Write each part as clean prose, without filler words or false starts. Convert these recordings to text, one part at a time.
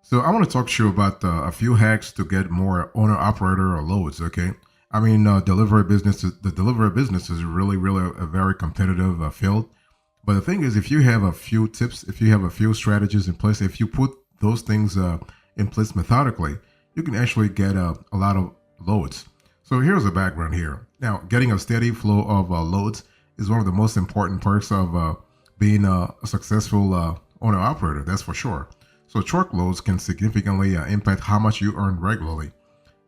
So I want to talk to you about a few hacks to get more owner operator or loads. Okay, I mean delivery business. The delivery business is really a very competitive field. But the thing is, if you have a few tips, if you have a few strategies in place, if you put those things in place methodically, you can actually get a lot of loads. So here's the background here. Now, getting a steady flow of loads is one of the most important parts of being a successful owner operator. That's for sure. So truckloads can significantly impact how much you earn regularly,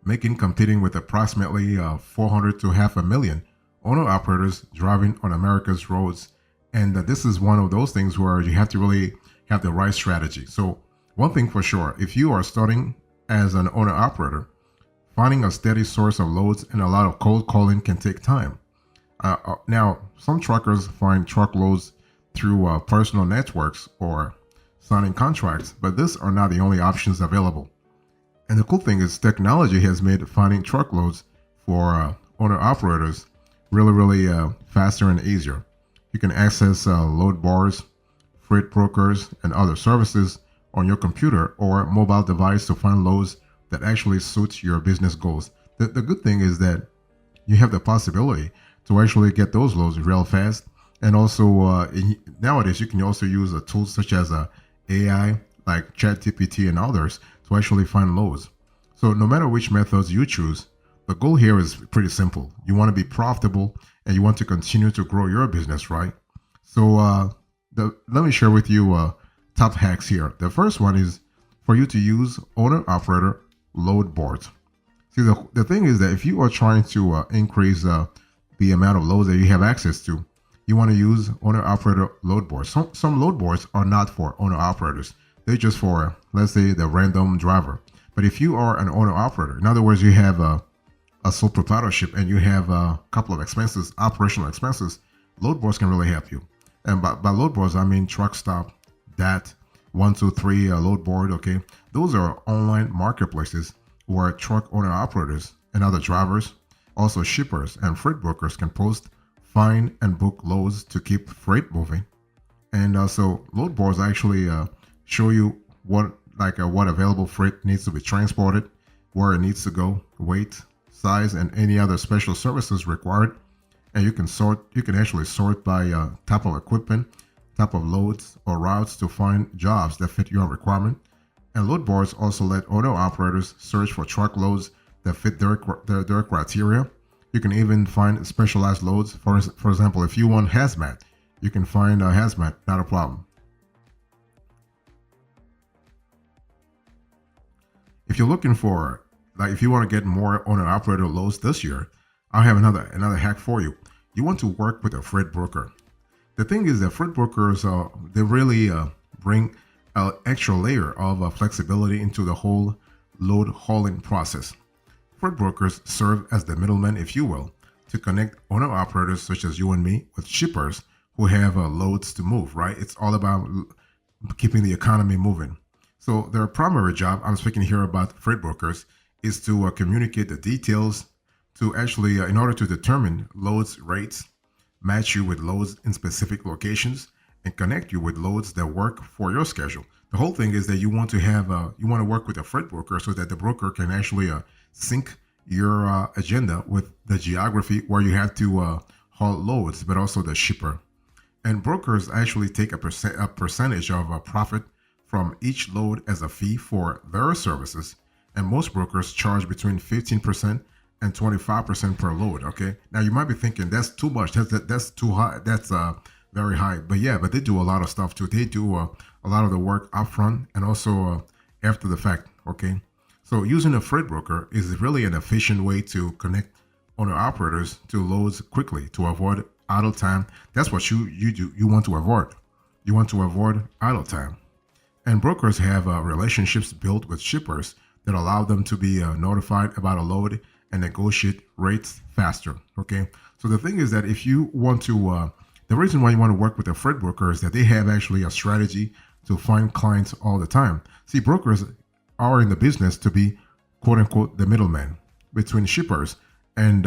making competing with approximately 400 to half a million owner operators driving on America's roads. And this is one of those things where you have to really have the right strategy. So one thing for sure, if you are starting as an owner operator, finding a steady source of loads and a lot of cold calling can take time. Now, some truckers find truckloads through personal networks or signing contracts, but these are not the only options available. And the cool thing is, technology has made finding truckloads for owner operators really faster and easier. You can access load bars, freight brokers, and other services on your computer or mobile device to find loads that actually suit your business goals. The good thing is that you have the possibility to actually get those loads real fast. And also, nowadays, you can also use tools such as AI, like ChatGPT and others, to actually find loads. So, no matter which methods you choose, the goal here is pretty simple. You want to be profitable and you want to continue to grow your business, right? So, let me share with you top hacks here. The first one is for you to use owner operator load boards. See, the thing is that if you are trying to increase the amount of loads that you have access to, you want to use owner operator load boards. Some load boards are not for owner operators. They're just for, let's say, the random driver. But if you are an owner operator, in other words, you have a sole proprietorship and you have a couple of expenses, operational expenses, load boards can really help you. And by load boards, I mean truck stop, that 123 load board. Okay, those are online marketplaces where truck owner operators and other drivers, also shippers and freight brokers, can post, find, and book loads to keep freight moving. And so load boards actually show you what available freight needs to be transported, where it needs to go, weight, size, and any other special services required. And you can actually sort by type of equipment, type of loads or routes to find jobs that fit your requirement. And load boards also let owner operators search for truckloads that fit their criteria. You can even find specialized loads. For example, if you want hazmat, you can find a hazmat, not a problem. If you're looking for, like, if you want to get more owner operator loads this year, I'll have another hack for you. You want to work with a freight broker. The thing is that freight brokers, they really bring an extra layer of flexibility into the whole load hauling process. Freight brokers serve as the middleman, if you will, to connect owner operators such as you and me with shippers who have loads to move, right? It's all about keeping the economy moving. So their primary job, I'm speaking here about freight brokers, is to communicate the details to actually, in order to determine loads rates, match you with loads in specific locations, and connect you with loads that work for your schedule. The whole thing is that you want to have you want to work with a freight broker so that the broker can actually sync your agenda with the geography where you have to haul loads, but also the shipper. And brokers actually take a percentage of a profit from each load as a fee for their services. And most brokers charge between 15% and 25% per load. Okay. Now you might be thinking that's too much. That's too high. That's very high. But yeah, but they do a lot of stuff too. They do a lot of the work upfront and also after the fact. Okay. So using a freight broker is really an efficient way to connect owner operators to loads quickly to avoid idle time. That's what you want to avoid. You want to avoid idle time. And brokers have relationships built with shippers that allow them to be notified about a load and negotiate rates faster. Okay. So the thing is that if you want to, the reason why you want to work with a freight broker is that they have actually a strategy to find clients all the time. See, brokers are in the business to be quote unquote the middleman between shippers and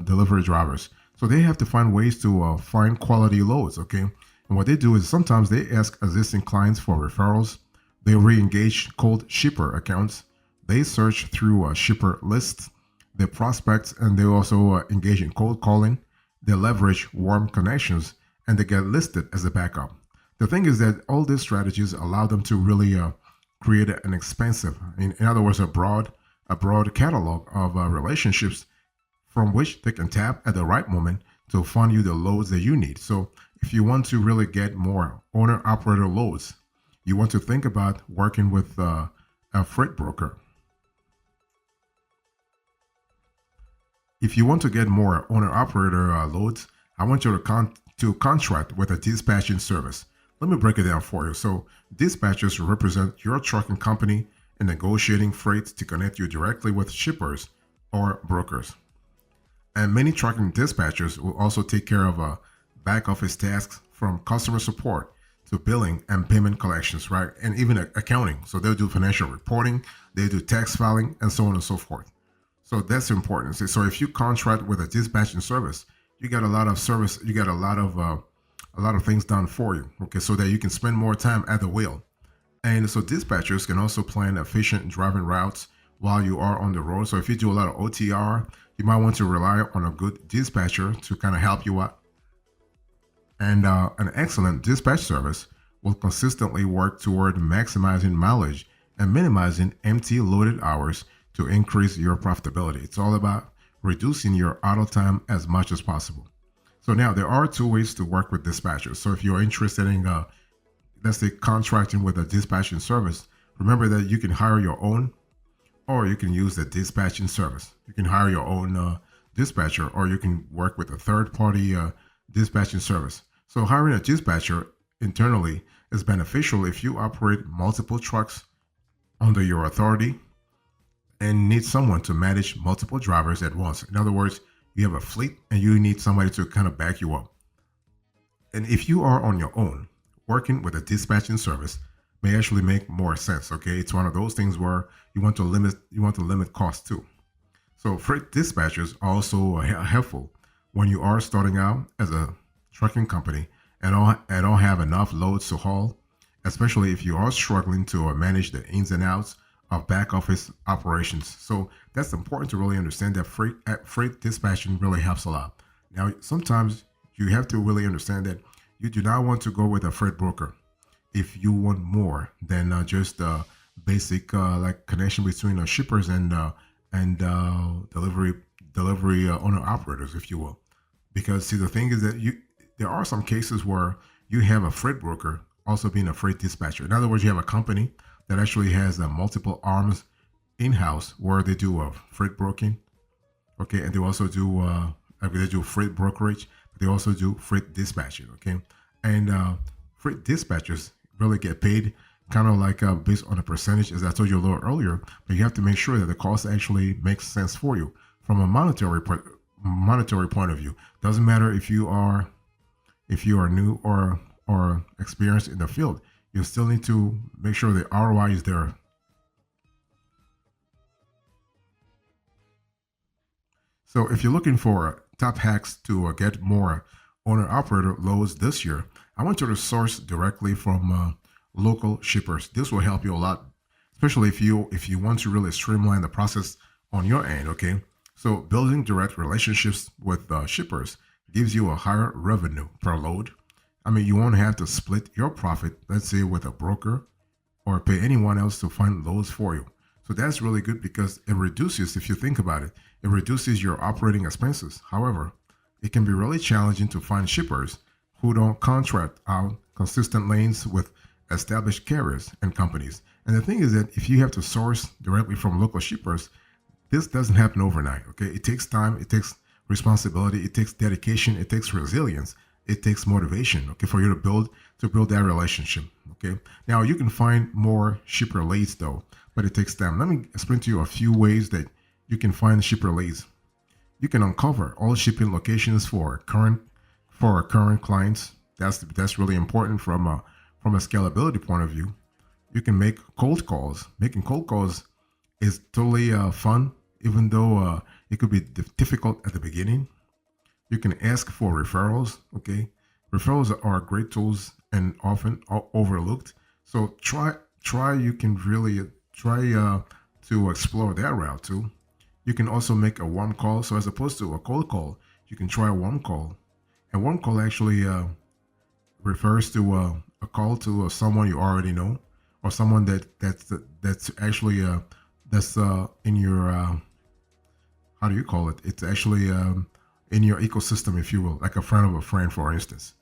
delivery drivers. So they have to find ways to find quality loads. Okay. And what they do is sometimes they ask existing clients for referrals, They re-engage cold shipper accounts. They search through shipper lists. They prospect and they also engage in cold calling. They leverage warm connections and they get listed as a backup. The thing is that all these strategies allow them to really create an expansive, in other words, a broad catalog of relationships from which they can tap at the right moment to fund you the loads that you need. So if you want to really get more owner operator loads, you want to think about working with a freight broker. If you want to get more owner operator loads, I want you to contract with a dispatching service. Let me break it down for you. So dispatchers represent your trucking company in negotiating freight to connect you directly with shippers or brokers. And many trucking dispatchers will also take care of back office tasks from customer support to billing and payment collections, right? And even accounting. So they'll do financial reporting, they do tax filing, and so on and so forth. So that's important. So if you contract with a dispatching service, you get a lot of service, you get a lot of things done for you, okay, so that you can spend more time at the wheel. And so dispatchers can also plan efficient driving routes while you are on the road. So if you do a lot of OTR, you might want to rely on a good dispatcher to kind of help you out. And an excellent dispatch service will consistently work toward maximizing mileage and minimizing empty loaded hours to increase your profitability. It's all about reducing your idle time as much as possible. So now there are two ways to work with dispatchers. So if you're interested in, let's say, contracting with a dispatching service, remember that you can hire your own or you can use the dispatching service. You can hire your own dispatcher or you can work with a third party dispatching service. So hiring a dispatcher internally is beneficial if you operate multiple trucks under your authority and need someone to manage multiple drivers at once. In other words, you have a fleet and you need somebody to kind of back you up. And if you are on your own, working with a dispatching service may actually make more sense. Okay, it's one of those things where you want to limit costs too. So freight dispatchers are also helpful when you are starting out as a trucking company and don't have enough loads to haul, especially if you are struggling to manage the ins and outs of back office operations. So that's important to really understand that freight dispatching really helps a lot. Now, sometimes you have to really understand that you do not want to go with a freight broker if you want more than just basic like connection between shippers and delivery owner operators, if you will. Because see, the thing is that there are some cases where you have a freight broker also being a freight dispatcher. In other words, you have a company that actually has multiple arms in-house where they do freight broking, okay, and they do freight brokerage, but they also do freight dispatching, okay, and freight dispatchers really get paid kind of like based on a percentage, as I told you a little earlier, but you have to make sure that the cost actually makes sense for you from a monetary point of view. Doesn't matter if you are new or experienced in the field, you still need to make sure the ROI is there. So if you're looking for top hacks to get more owner operator loads this year, I want you to source directly from local shippers. This will help you a lot, especially if you want to really streamline the process on your end. Okay, so building direct relationships with shippers gives you a higher revenue per load. I mean, you won't have to split your profit, let's say, with a broker or pay anyone else to find loads for you. So that's really good because it reduces, if you think about it, it reduces your operating expenses. However, it can be really challenging to find shippers who don't contract out consistent lanes with established carriers and companies. And the thing is that if you have to source directly from local shippers, this doesn't happen overnight. Okay, it takes time, it takes responsibility, it takes dedication, it takes resilience, it takes motivation. Okay, for you to build that relationship. Okay, now you can find more shipper leads though, but it takes time. Let me explain to you a few ways that you can find shipper leads. You can uncover all shipping locations for current clients. That's really important from a scalability point of view. You can make cold calls. Making cold calls is totally fun, even though it could be difficult at the beginning. You can ask for referrals. Okay, referrals are great tools and often overlooked. So you can really try to explore that route too. You can also make a warm call. So as opposed to a cold call, you can try a warm call. And warm call actually refers to a call to someone you already know, or someone that's actually that's in your how do you call it? It's actually in your ecosystem, if you will, like a friend of a friend, for instance.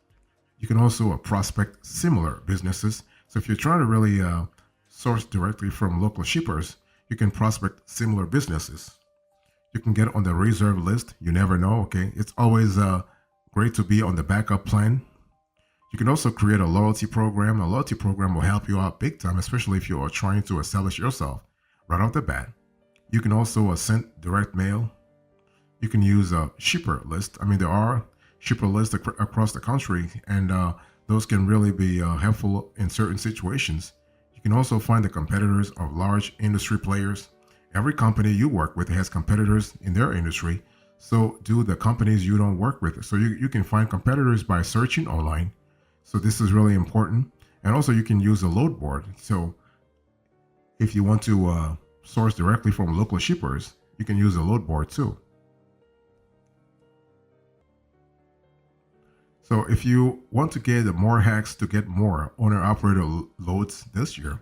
You can also prospect similar businesses. So if you're trying to really source directly from local shippers, you can prospect similar businesses. You can get on the reserve list. You never know. Okay, it's always great to be on the backup plan. You can also create a loyalty program. A loyalty program will help you out big time, especially if you are trying to establish yourself right off the bat. You can also send direct mail. You can use a shipper list. I mean, there are shipper lists across the country, and those can really be helpful in certain situations. You can also find the competitors of large industry players. Every company you work with has competitors in their industry. So do the companies you don't work with. So you can find competitors by searching online. So this is really important. And also you can use a load board. So if you want to source directly from local shippers, you can use a load board too. So if you want to get more hacks to get more owner-operator loads this year,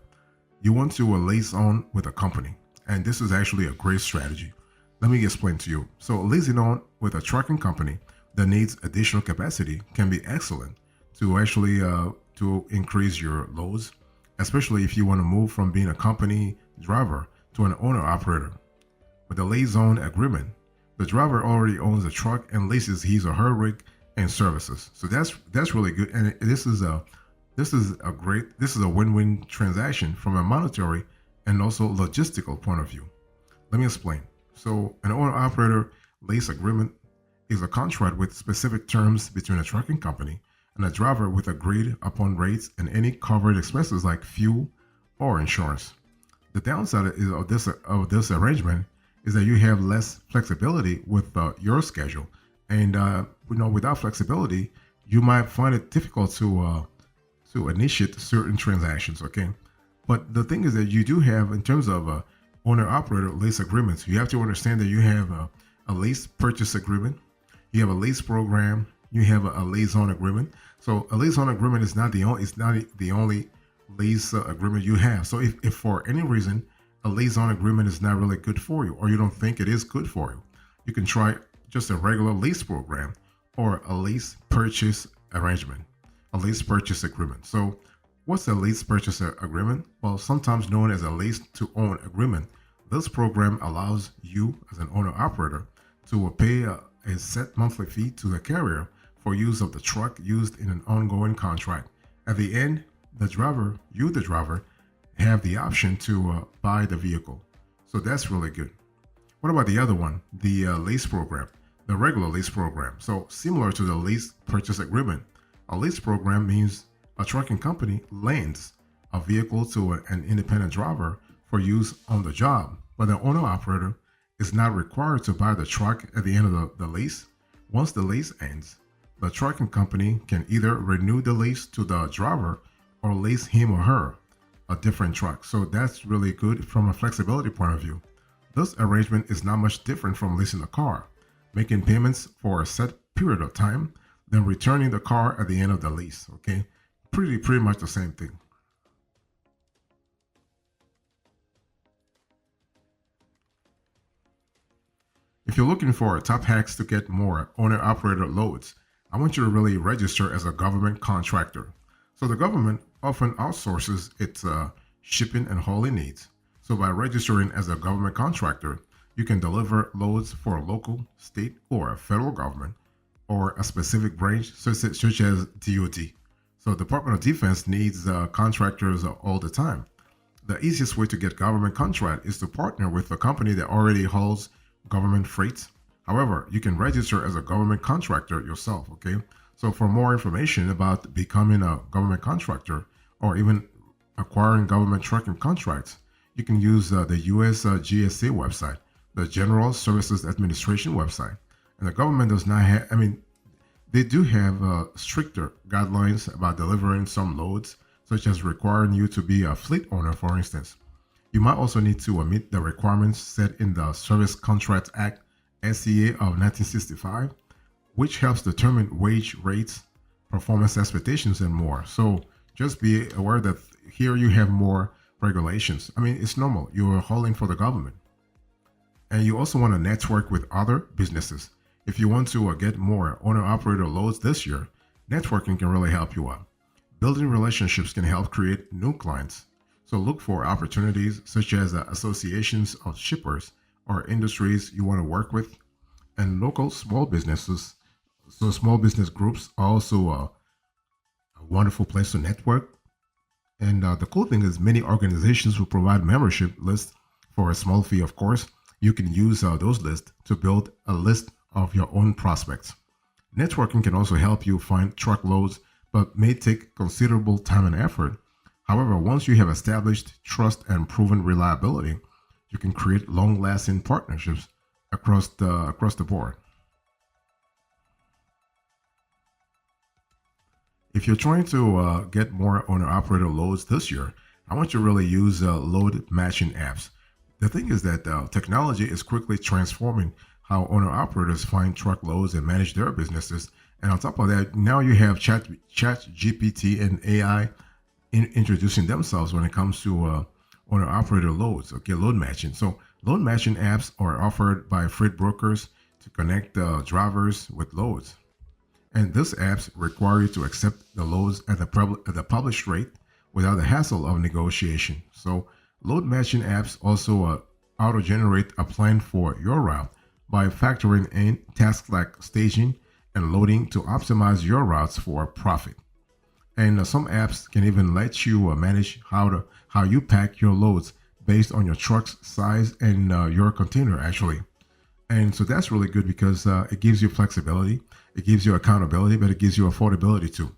you want to liaison with a company. And this is actually a great strategy. Let me explain to you. So liaison on with a trucking company that needs additional capacity can be excellent to actually to increase your loads, especially if you want to move from being a company driver to an owner-operator. With a liaison agreement, the driver already owns the truck and leases his or her rig and services. So that's really good, and this is a win-win transaction from a monetary and also logistical point of view. Let me explain. So an owner operator lease agreement is a contract with specific terms between a trucking company and a driver with agreed upon rates and any covered expenses like fuel or insurance. The downside of this arrangement is that you have less flexibility with your schedule, and without flexibility, you might find it difficult to initiate certain transactions. Okay, but the thing is that you do have, in terms of owner operator lease agreements, you have to understand that you have a lease purchase agreement, you have a lease program, you have a liaison agreement. So a liaison agreement is not the only lease agreement you have. So if for any reason a liaison agreement is not really good for you, or you don't think it is good for you, you can try just a regular lease program or a lease purchase arrangement, a lease purchase agreement. So what's a lease purchase agreement? Well, sometimes known as a lease to own agreement. This program allows you as an owner operator to pay a set monthly fee to the carrier for use of the truck used in an ongoing contract. At the end, the driver, have the option to buy the vehicle. So that's really good. What about the other one, the lease program, the regular lease program? So similar to the lease purchase agreement, a lease program means a trucking company lends a vehicle to an independent driver for use on the job, but the owner operator is not required to buy the truck at the end of the lease. Once the lease ends, the trucking company can either renew the lease to the driver or lease him or her a different truck. So that's really good from a flexibility point of view. This arrangement is not much different from leasing a car, making payments for a set period of time, then returning the car at the end of the lease. Okay, pretty much the same thing. If you're looking for top hacks to get more owner-operator loads, I want you to really register as a government contractor. So the government often outsources its shipping and hauling needs. So by registering as a government contractor, you can deliver loads for a local, state, or a federal government, or a specific branch such as DoD. So Department of Defense needs contractors all the time. The easiest way to get government contract is to partner with a company that already hauls government freight. However, you can register as a government contractor yourself, okay? So for more information about becoming a government contractor or even acquiring government trucking contracts, you can use the US GSA website, the General Services Administration website. And the government does not have, they do have stricter guidelines about delivering some loads. such as requiring you to be a fleet owner, for instance. You might also need to meet the requirements set in the Service Contract Act (SCA) of 1965, which helps determine wage rates, performance expectations, and more. So just be aware that here you have more regulations. I mean, it's normal. You're hauling for the government. And you also want to network with other businesses. If you want to get more owner operator loads this year, networking can really help you out. Building relationships can help create new clients. So look for opportunities such as associations of shippers or industries you want to work with, and local small businesses. So small business groups are also a wonderful place to network. And the cool thing is many organizations will provide membership lists for a small fee, of course. You can use those lists to build a list of your own prospects. Networking can also help you find truckloads, but may take considerable time and effort. However, once you have established trust and proven reliability, you can create long-lasting partnerships across the board. If you're trying to get more owner-operator loads this year, I want you to really use load matching apps. The thing is that technology is quickly transforming how owner-operators find truckloads and manage their businesses. And on top of that, now you have Chat GPT and AI introducing themselves when it comes to owner-operator loads. Okay, load matching. So load matching apps are offered by freight brokers to connect drivers with loads. And these apps require you to accept the loads at the published rate without the hassle of negotiation. So load matching apps also auto-generate a plan for your route by factoring in tasks like staging and loading to optimize your routes for profit. And some apps can even let you manage how you pack your loads based on your truck's size and your container actually. And so that's really good because it gives you flexibility, it gives you accountability, but it gives you affordability too.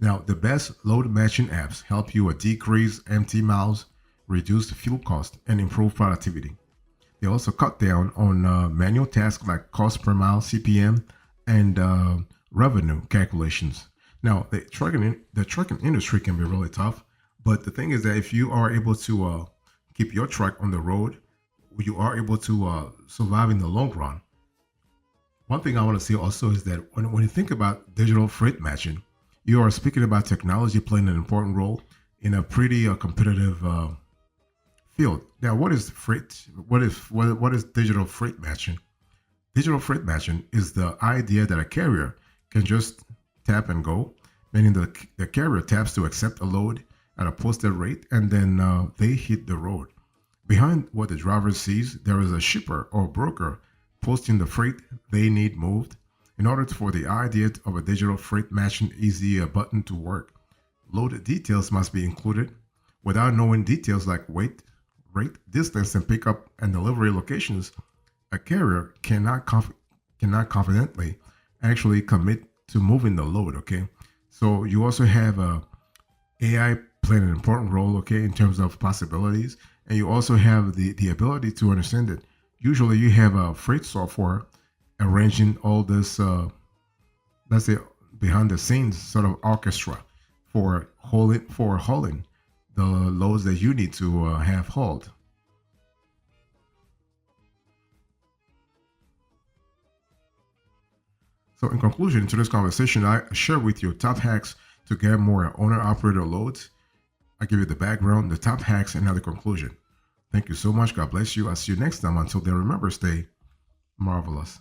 Now, the best load matching apps help you decrease empty miles, reduce fuel cost, and improve productivity. They also cut down on manual tasks like cost per mile, CPM, and revenue calculations. Now, the trucking industry can be really tough, but the thing is that if you are able to keep your truck on the road, you are able to survive in the long run. One thing I want to say also is that when you think about digital freight matching, you are speaking about technology playing an important role in a pretty competitive field. Now, what is freight? What is digital freight matching? Digital freight matching is the idea that a carrier can just tap and go, meaning the carrier taps to accept a load at a posted rate, and then they hit the road. Behind what the driver sees, there is a shipper or broker posting the freight they need moved. In order for the idea of a digital freight matching easy button to work, load details must be included. Without knowing details like weight, rate, distance, and pickup and delivery locations, a carrier cannot confidently actually commit to moving the load. Okay, so you also have AI playing an important role. Okay, in terms of possibilities, and you also have the ability to understand it. Usually, you have a freight software arranging all this, let's say, behind the scenes sort of orchestra for hauling the loads that you need to have hauled. So, in conclusion, to this conversation, I share with you top hacks to get more owner operator loads. I give you the background, the top hacks, and now the conclusion. Thank you so much. God bless you. I'll see you next time. Until then, remember, stay marvelous.